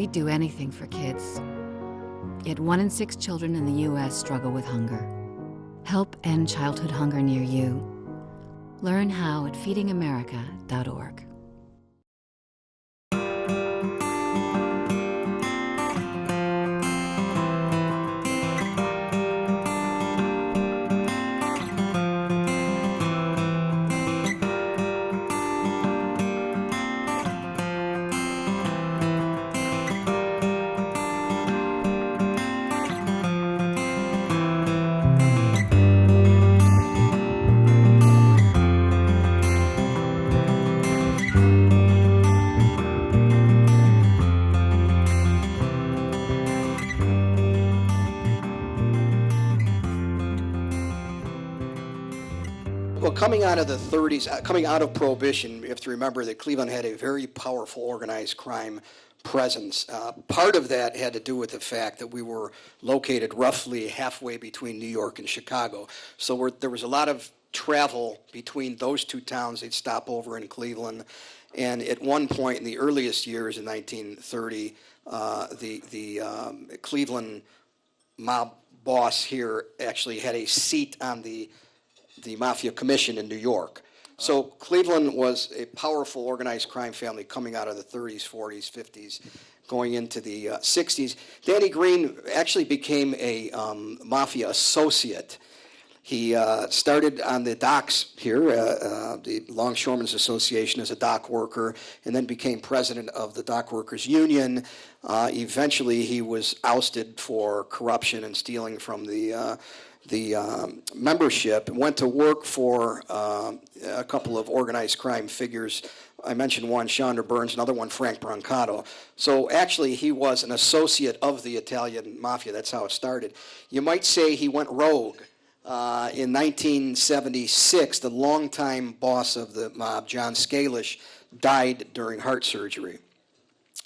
we'd do anything for kids. Yet 1 in 6 children in the U.S. struggle with hunger. Help end childhood hunger near you. Learn how at feedingamerica.org. Well, coming out of the 30s, coming out of Prohibition, you have to remember that Cleveland had a very powerful organized crime presence. Part of that had to do with the fact that we were located roughly halfway between New York and Chicago. So there was a lot of travel between those two towns. They'd stop over in Cleveland. And at one point in the earliest years in 1930, the Cleveland mob boss here actually had a seat on the Mafia Commission in New York. So Cleveland was a powerful organized crime family coming out of the 30s, 40s, 50s, going into the 60s. Danny Greene actually became a Mafia associate. He started on the docks here, the Longshoremen's Association, as a dock worker, and then became president of the Dock Workers Union. Eventually, he was ousted for corruption and stealing from the membership, and went to work for a couple of organized crime figures. I mentioned one, Chandra Burns, another one, Frank Brancato. So actually, he was an associate of the Italian Mafia. That's how it started. You might say he went rogue. In 1976, the longtime boss of the mob, John Scalish, died during heart surgery.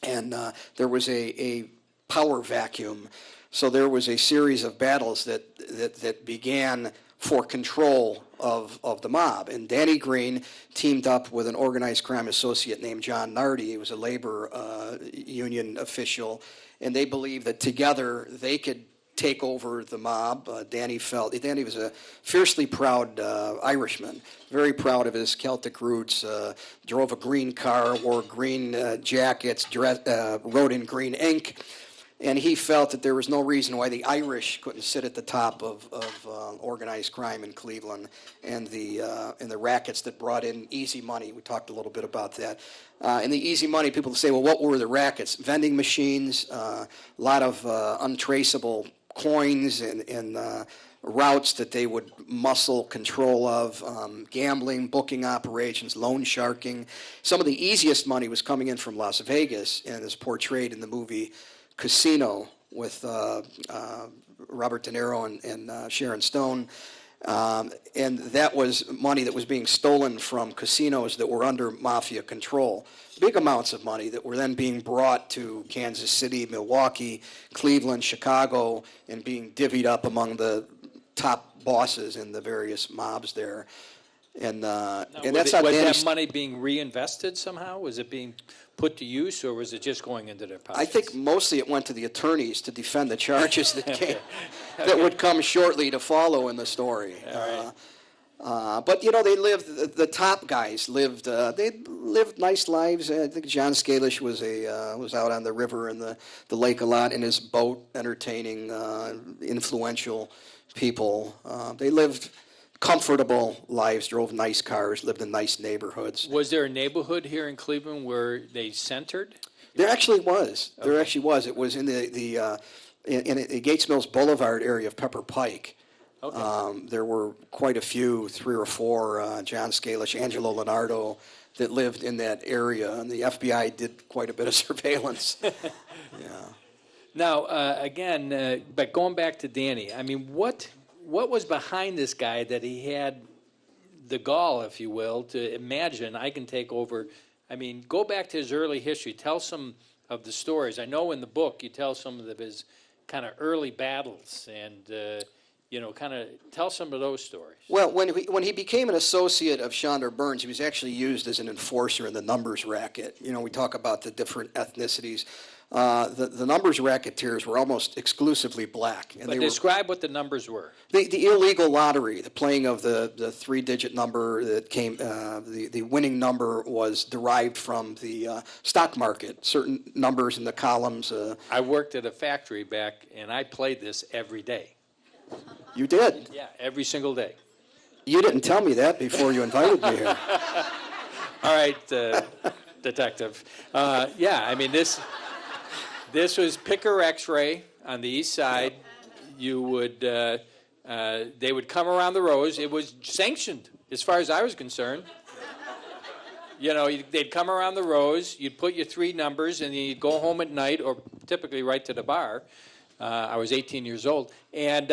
And there was a power vacuum. So there was a series of battles that began for control of the mob. And Danny Greene teamed up with an organized crime associate named John Nardi. He was a labor union official. And they believed that together they could take over the mob. Danny was a fiercely proud Irishman, very proud of his Celtic roots, drove a green car, wore green jackets, wrote in green ink. And he felt that there was no reason why the Irish couldn't sit at the top of organized crime in Cleveland and the rackets that brought in easy money. We talked a little bit about that. And the easy money, people say, well, what were the rackets? Vending machines, a lot of untraceable coins and routes that they would muscle control of, gambling, booking operations, loan sharking. Some of the easiest money was coming in from Las Vegas and is portrayed in the movie Casino with Robert De Niro and Sharon Stone. And that was money that was being stolen from casinos that were under mafia control. Big amounts of money that were then being brought to Kansas City, Milwaukee, Cleveland, Chicago, and being divvied up among the top bosses in the various mobs there. And that's how was that money being reinvested somehow? Was it being put to use, or was it just going into their pockets? I think mostly it went to the attorneys to defend the charges that that would come shortly to follow in the story. But you know, they lived. The top guys lived. They lived nice lives. I think John Scalish was out on the river and the lake a lot in his boat, entertaining influential people. They lived comfortable lives, drove nice cars, lived in nice neighborhoods. Was there a neighborhood here in Cleveland where they centered? There actually was. Okay. There actually was. It was in the Gates Mills Boulevard area of Pepper Pike. Okay. There were quite a few, 3 or 4, John Scalish, Angelo Leonardo, that lived in that area, and the FBI did quite a bit of surveillance. Yeah. Now, again, but going back to Danny, I mean, what was behind this guy that he had the gall, if you will, to imagine I can take over? I mean, go back to his early history. Tell some of the stories. I know in the book you tell some of his kind of early battles and, kind of tell some of those stories. Well, when he became an associate of Chandra Burns, he was actually used as an enforcer in the numbers racket. You know, we talk about the different ethnicities. the numbers racketeers were almost exclusively black. And But they describe what the numbers were. the illegal lottery, the playing of the three-digit number that came, the winning number was derived from the stock market, certain numbers in the columns. I worked at a factory back, and I played this every day. You did. Yeah, every single day. You didn't tell me that before you invited me here. All right, detective. Yeah, I mean, this was Picker X-ray on the east side. You would, they would come around the rows. It was sanctioned, as far as I was concerned. You know, they'd come around the rows. You'd put your 3 numbers, and then you'd go home at night, or typically right to the bar. I was 18 years old, and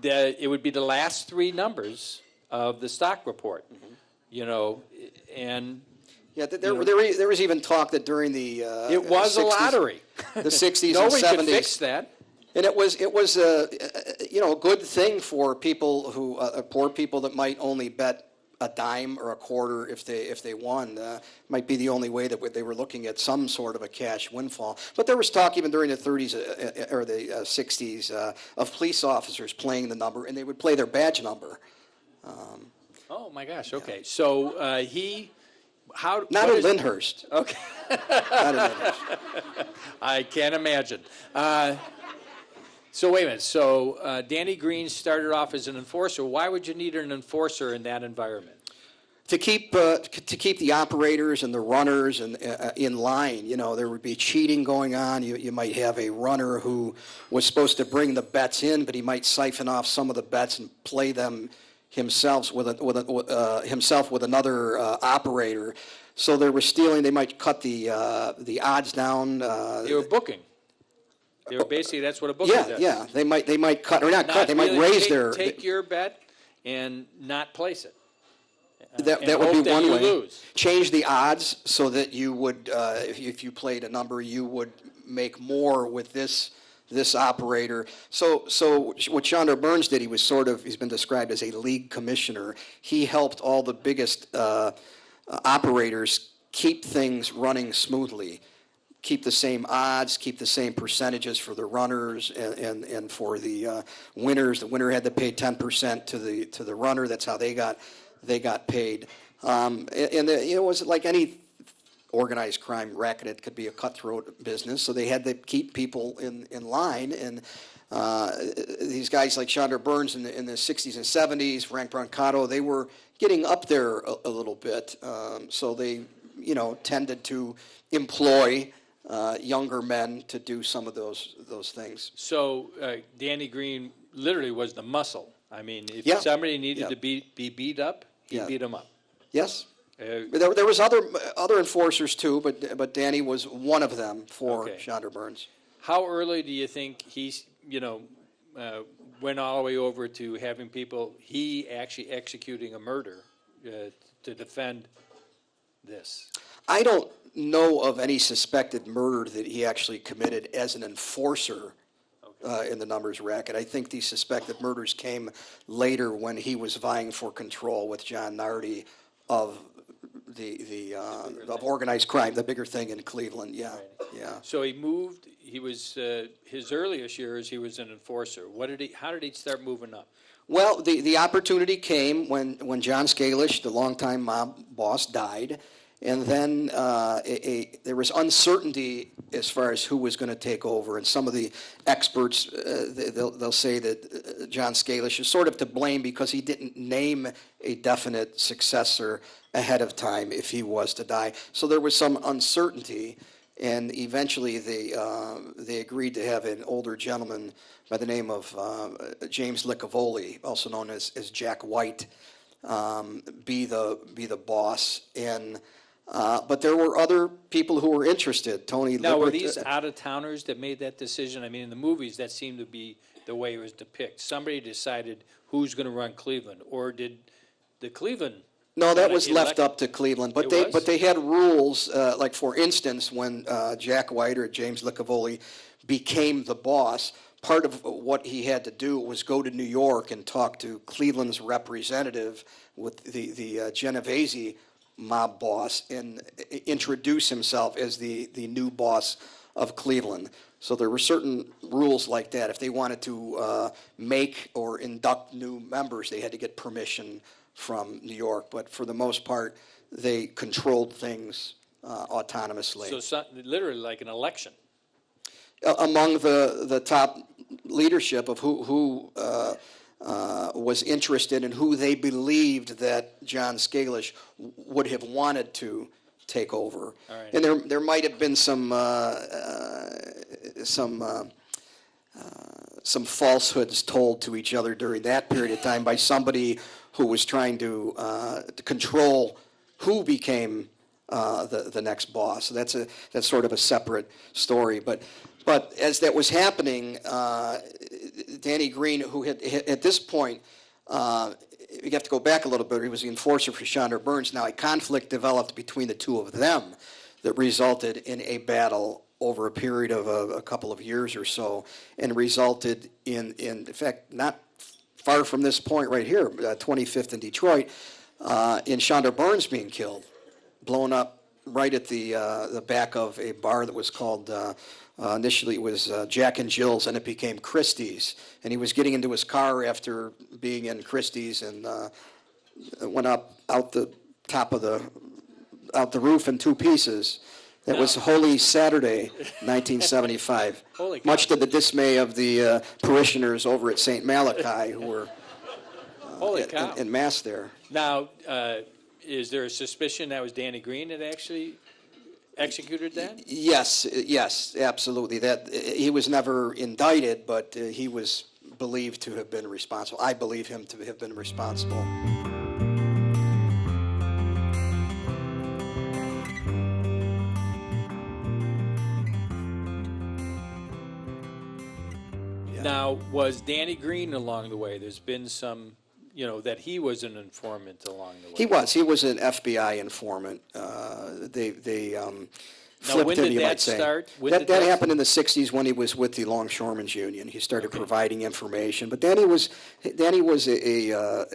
it would be the last 3 numbers of the stock report. Mm-hmm. You know, and yeah, there was even talk that during the it was 60s, a lottery. The 60s Nobody and 70s. could fix that. And it was a good thing for people who poor people that might only bet a dime or a quarter if they won. Might be the only way that they were looking at some sort of a cash windfall. But there was talk even during the 30s or the 60s of police officers playing the number, and they would play their badge number. Oh my gosh! Okay, so Not in Lyndhurst. Okay, Not in Lyndhurst. I can't imagine. So wait a minute. So Danny Greene started off as an enforcer. Why would you need an enforcer in that environment? To keep the operators and the runners in line. You know, there would be cheating going on. You might have a runner who was supposed to bring the bets in, but he might siphon off some of the bets and play them himself with another operator. So they were stealing. They might cut the odds down. They were booking. They were basically, that's what a booking does. Yeah. They might cut or not cut. They might really raise take your bet and not place it. That would be one way. Lose. Change the odds so that you would, if you played a number, you would make more with this operator. So what Chandra Burns did, he's been described as a league commissioner. He helped all the biggest operators keep things running smoothly, keep the same odds, keep the same percentages for the runners and for the winners. The winner had to pay 10% to the runner. That's how they got paid. It was like any organized crime racket. It could be a cutthroat business, so they had to keep people in line. And these guys like Chandra Burns in the 60s and 70s, Frank Brancato, they were getting up there a little bit. So they, tended to employ younger men to do some of those things. So Danny Greene literally was the muscle. I mean, if somebody needed to be beat up, he beat them up. Yes. There was other enforcers too, but Danny was one of them for Chandra Burns. How early do you think he's went all the way over to having he actually executing a murder to defend this? I don't know of any suspected murder that he actually committed as an enforcer in the numbers racket. I think these suspected murders came later when he was vying for control with John Nardi of of organized crime, the bigger thing in Cleveland. Yeah, right. Yeah. So he moved. He was his earliest years. He was an enforcer. How did he start moving up? Well, the opportunity came when John Scalish, the longtime mob boss, died. And then there was uncertainty as far as who was going to take over. And some of the experts, they'll say that John Scalish is sort of to blame because he didn't name a definite successor ahead of time if he was to die. So there was some uncertainty. And eventually they agreed to have an older gentleman by the name of James Licavoli, also known as Jack White, be the boss. And but there were other people who were interested. Tony. Now, were these out-of-towners that made that decision? I mean, in the movies, that seemed to be the way it was depicted. Somebody decided who's going to run Cleveland, or did the Cleveland? No, that was left up to Cleveland. But they had rules. Like for instance, when Jack White or James Licavoli became the boss, part of what he had to do was go to New York and talk to Cleveland's representative with the Genovese mob boss and introduce himself as the new boss of Cleveland. So there were certain rules like that. If they wanted to make or induct new members, they had to get permission from New York. But for the most part, they controlled things autonomously. So literally like an election. Among the top leadership of who was interested and who they believed that John Scalish would have wanted to take over. All right. And there might have been some falsehoods told to each other during that period of time by somebody who was trying to control who became the next boss. So that's sort of a separate story. But as that was happening, Danny Greene, who had at this point, you have to go back a little bit, he was the enforcer for Chandler Burns. Now a conflict developed between the two of them that resulted in a battle over a period of a couple of years or so, and resulted in fact, not far from this point right here, 25th in Detroit, in Chandler Burns being killed, blown up right at the back of a bar that was called, initially it was Jack and Jill's, and it became Christie's. And he was getting into his car after being in Christie's, and went out the top of out the roof in two pieces. That was Holy Saturday, 1975. Holy cow. Much to the dismay of the parishioners over at St. Malachi, who were in mass there. Now, is there a suspicion that was Danny Greene that actually executed that? Yes, absolutely. That he was never indicted, but he was believed to have been responsible. I believe him to have been responsible. Now, was Danny Greene along the way? There's been some, that he was an informant along the way. He was an FBI informant. They flipped him, you might say. Start? That happened in the 60s when he was with the Longshoremen's Union. He started providing information. But Danny was a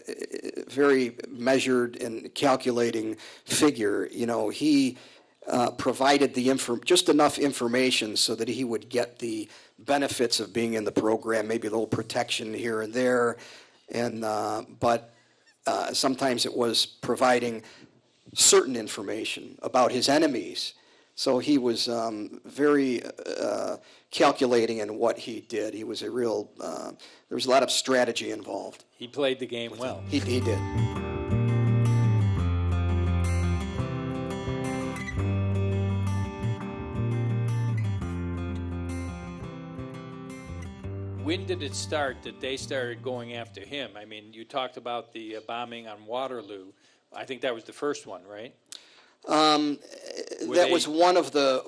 very measured and calculating figure. He provided just enough information so that he would get the benefits of being in the program, maybe a little protection here and there, but sometimes it was providing certain information about his enemies. So he was very calculating in what he did. He was there was a lot of strategy involved. He played the game well. He did. When did it start that they started going after him? I mean, you talked about the bombing on Waterloo. I think that was the first one, right? That was one of the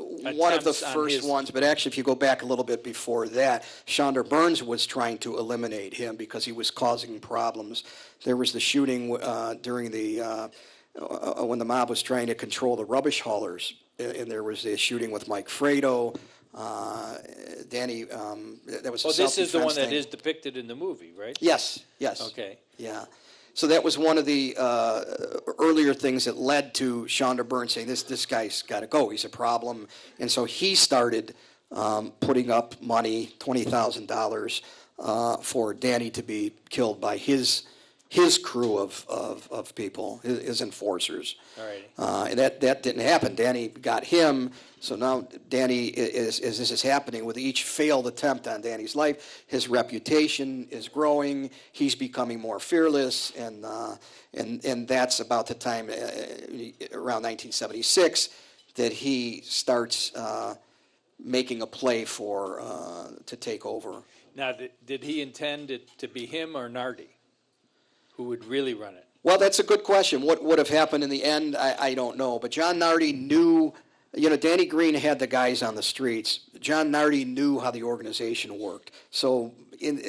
first ones, but actually, if you go back a little bit before that, Chandler Burns was trying to eliminate him because he was causing problems. There was the shooting during when the mob was trying to control the rubbish haulers, and there was a shooting with Mike Fredo. Danny, that was a self-defense this is the one that thing. is depicted in the movie, right? Yes. Okay. Yeah. So that was one of the earlier things that led to Chandler Burns saying, this guy's got to go. He's a problem. And so he started putting up money, $20,000, for Danny to be killed by his crew of people, his enforcers. All right. And that didn't happen. Danny got him. So now Danny, as this is happening, with each failed attempt on Danny's life, his reputation is growing. He's becoming more fearless, and that's about the time, around 1976, that he starts making a play to take over. Now, did he intend it to be him or Nardi, who would really run it? Well, that's a good question. What would have happened in the end, I don't know. But John Nardi knew. Danny Greene had the guys on the streets. John Nardi knew how the organization worked. So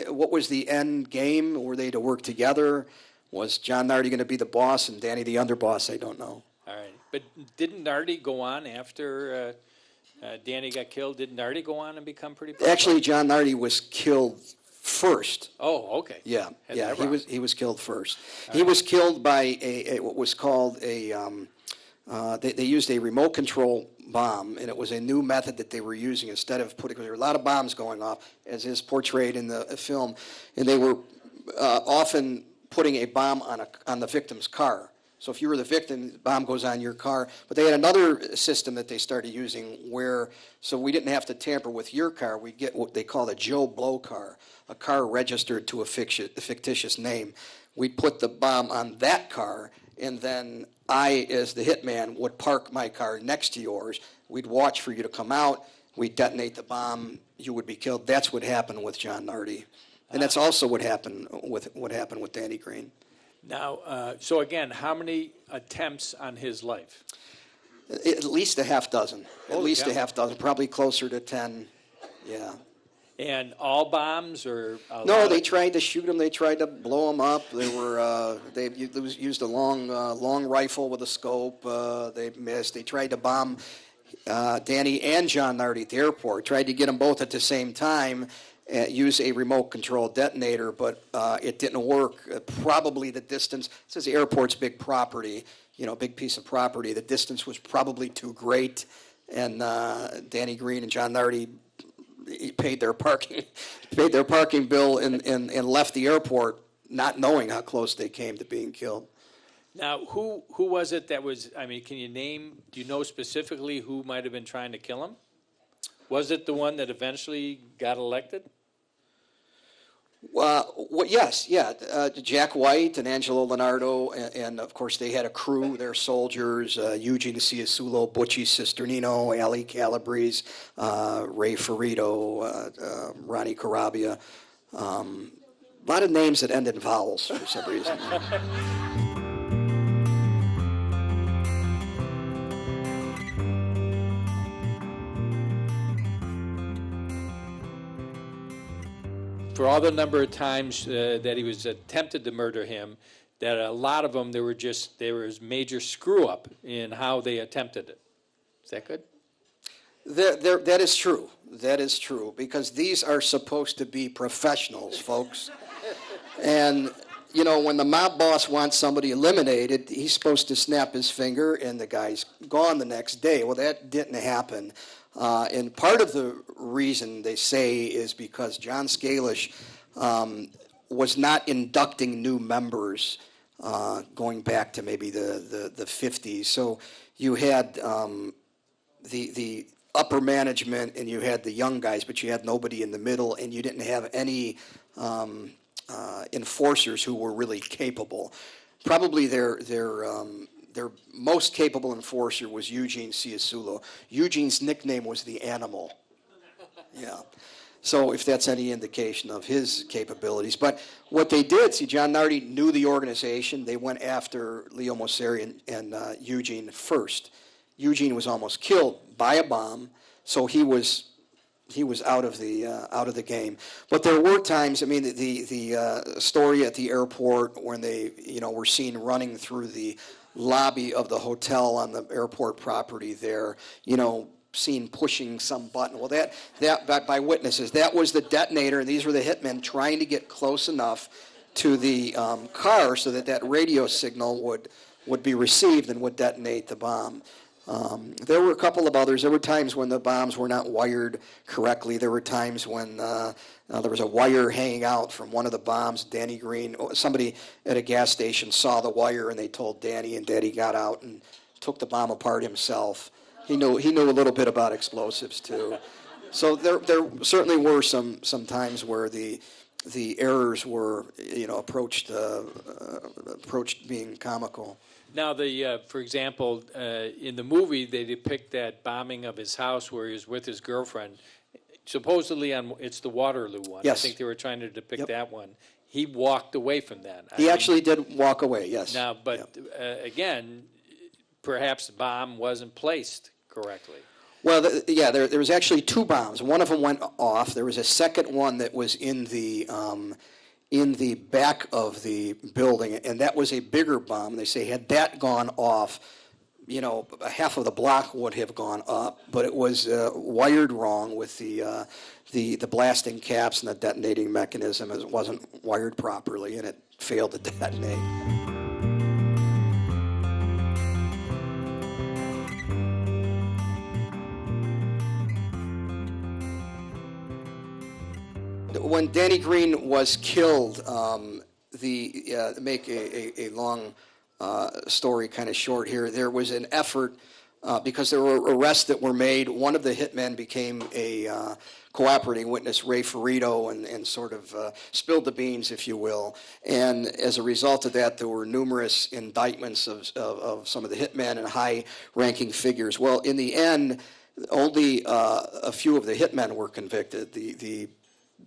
what was the end game? Were they to work together? Was John Nardi going to be the boss and Danny the underboss? I don't know. All right. But didn't Nardi go on after Danny got killed? Didn't Nardi go on and become pretty popular? Actually, John Nardi was killed first. Oh, okay. Yeah. He was killed first. All he right. was killed by what was called they used a remote control bomb, and it was a new method that they were using instead of putting, because there were a lot of bombs going off, as is portrayed in the film, and they were often putting a bomb on the victim's car. So if you were the victim, the bomb goes on your car. But they had another system that they started using where, so we didn't have to tamper with your car. We get what they call a Joe Blow car, a car registered to a fictitious name. We'd put the bomb on that car, and then I, as the hitman, would park my car next to yours. We'd watch for you to come out. We'd detonate the bomb. You would be killed. That's what happened with John Nardi. And that's also what happened with Danny Greene. Now, so again, how many attempts on his life? At least a half dozen. At least a half dozen. Probably closer to 10. Yeah. And all bombs, or no? They tried to shoot him. They tried to blow him up. They were they used a long rifle with a scope. They missed. They tried to bomb Danny and John Nardi at the airport. Tried to get them both at the same time. Use a remote control detonator, but it didn't work. Probably the distance. This is the airport's big property. Big piece of property. The distance was probably too great, and Danny Greene and John Nardi paid their parking bill and left the airport, not knowing how close they came to being killed. Now, who was it that was? I mean, can you name? Do you know specifically who might have been trying to kill him? Was it the one that eventually got elected? Yes, yeah. Jack White and Angelo Leonardo, and of course they had a crew, their soldiers, Eugene Ciasulo, Butchie Cisternino, Ali Calabrese, Ray Ferrito, Ronnie Carabia. A lot of names that end in vowels for some reason. For all the number of times that he was attempted to murder him, that a lot of them, there was major screw up in how they attempted it. Is that good? That is true. That is true, because these are supposed to be professionals, folks. And, when the mob boss wants somebody eliminated, he's supposed to snap his finger and the guy's gone the next day. Well, that didn't happen. And part of the reason, they say, is because John Scalish was not inducting new members going back to maybe the 50s. So you had the upper management and you had the young guys, but you had nobody in the middle, and you didn't have any enforcers who were really capable. Probably their most capable enforcer was Eugene Ciasulo. Eugene's nickname was the Animal. Yeah. So if that's any indication of his capabilities. But what they did, John Nardi knew the organization. They went after Leo Mosseri and Eugene first. Eugene was almost killed by a bomb, so he was out of the game. But there were times. I mean, the story at the airport when they were seen running through the lobby of the hotel on the airport property there, seen pushing some button. Well, that by witnesses, that was the detonator, and these were the hitmen trying to get close enough to the car so that radio signal would be received and would detonate the bomb. There were a couple of others. There were times when the bombs were not wired correctly. There were times when there was a wire hanging out from one of the bombs. Danny Greene, somebody at a gas station saw the wire, and they told Danny, and Danny got out and took the bomb apart himself. He knew a little bit about explosives too. So there certainly were some times where the errors were approached being comical. Now, for example, in the movie, they depict that bombing of his house where he was with his girlfriend. Supposedly, it's the Waterloo one. Yes. I think they were trying to depict that one. He walked away from that. He actually did walk away, yes. Now, but again, perhaps the bomb wasn't placed correctly. Well, there was actually two bombs. One of them went off. There was a second one that was in the back of the building, and that was a bigger bomb. They say had that gone off, half of the block would have gone up, but it was wired wrong with the blasting caps and the detonating mechanism. It wasn't wired properly, and it failed to detonate. when Danny Greene was killed, make a long story kind of short here, there was an effort because there were arrests that were made. One of the hitmen became a cooperating witness, Ray Ferrito, and sort of spilled the beans, if you will. And as a result of that, there were numerous indictments of some of the hitmen and high-ranking figures. Well, in the end, only a few of the hitmen were convicted. The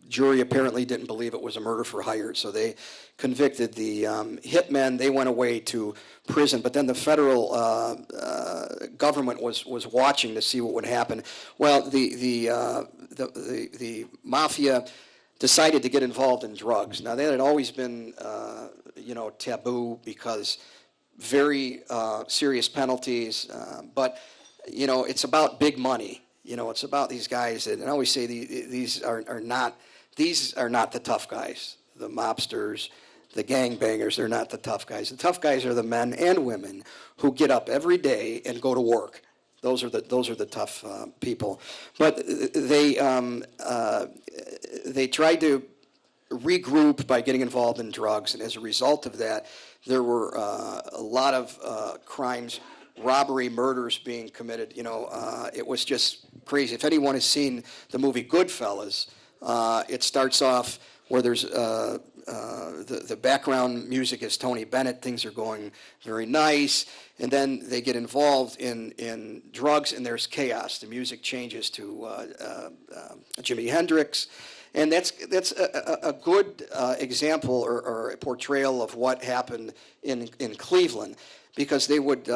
jury apparently didn't believe it was a murder for hire, so they convicted the hitmen. They went away to prison, but then the federal government was watching to see what would happen. Well, the mafia decided to get involved in drugs. Now, that had always been taboo because very serious penalties, but it's about big money. It's about these guys, and I always say these are not the tough guys. The mobsters, the gangbangers, they're not the tough guys. The tough guys are the men and women who get up every day and go to work. Those are the tough people. But they tried to regroup by getting involved in drugs, and as a result of that, there were a lot of crimes, robbery, murders being committed. It was just crazy. If anyone has seen the movie Goodfellas, it starts off where there's the background music is Tony Bennett. Things are going very nice, and then they get involved in drugs, and there's chaos. The music changes to Jimi Hendrix, and that's a good example or a portrayal of what happened in Cleveland, because they would.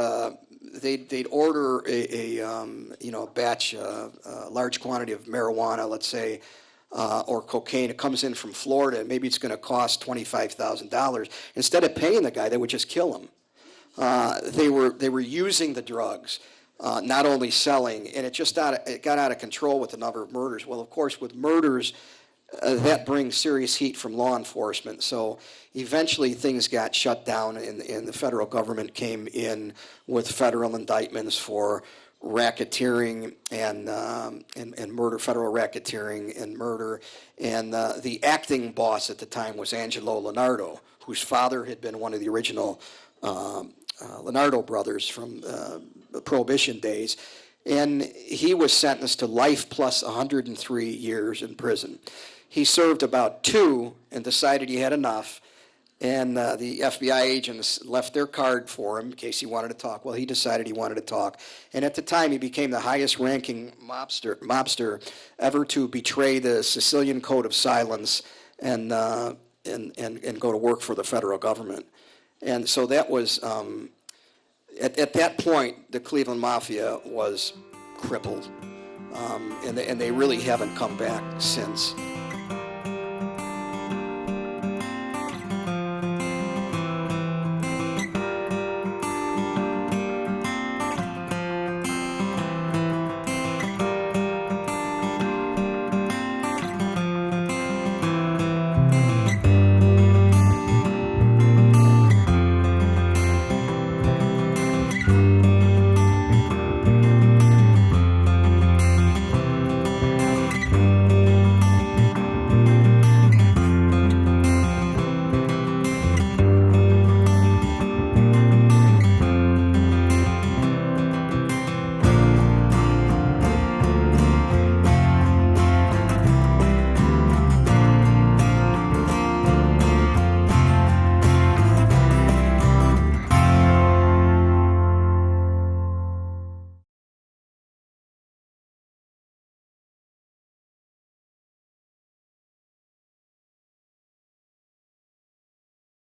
They'd order a batch, a large quantity of marijuana, let's say, or cocaine. It comes in from Florida. Maybe it's going to cost $25,000. Instead of paying the guy, they would just kill him. They were using the drugs, not only selling, and it got out of control with the number of murders. Well, of course, with murders, that brings serious heat from law enforcement. So eventually things got shut down, and the federal government came in with federal indictments for racketeering and murder, federal racketeering and murder. And the acting boss at the time was Angelo Leonardo, whose father had been one of the original Leonardo brothers from the Prohibition days. And he was sentenced to life plus 103 years in prison. He served about 2 and decided he had enough, and the FBI agents left their card for him in case he wanted to talk. Well, he decided he wanted to talk, and at the time he became the highest-ranking mobster ever to betray the Sicilian Code of Silence and go to work for the federal government. And so that was at that point the Cleveland Mafia was crippled, and they really haven't come back since.